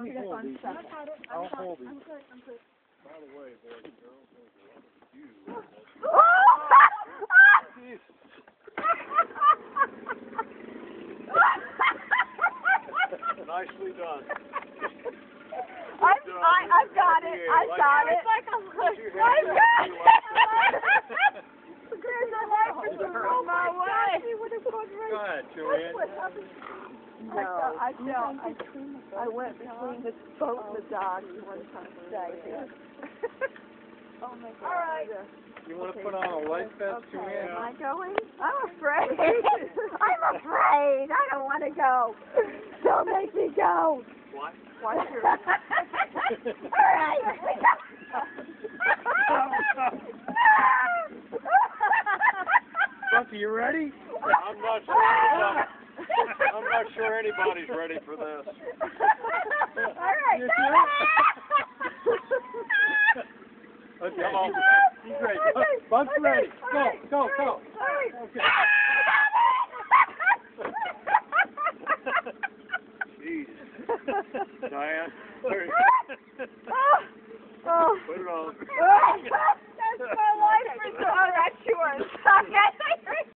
me hold these. I'll hold these. By the way, boys and girls, there's a lot of you. Nicely done. I've got it. I've got it. I've got it. There's a light for the room my way. Go ahead, Joanne. No, I went between the boat and the dock one time today. Oh my God. All right. You want to put on a life vest, Joanne? Am I going? I'm afraid. I'm afraid. I don't want to go. Don't make me go. What? All right. Bucky, you ready? I'm not sure anybody's ready for this. All right. You sure? Okay. Come on. He's ready. Buck's ready. Go. Okay. Jeez. Diane, Oh. put it on. That's my life. All right, yours. Okay.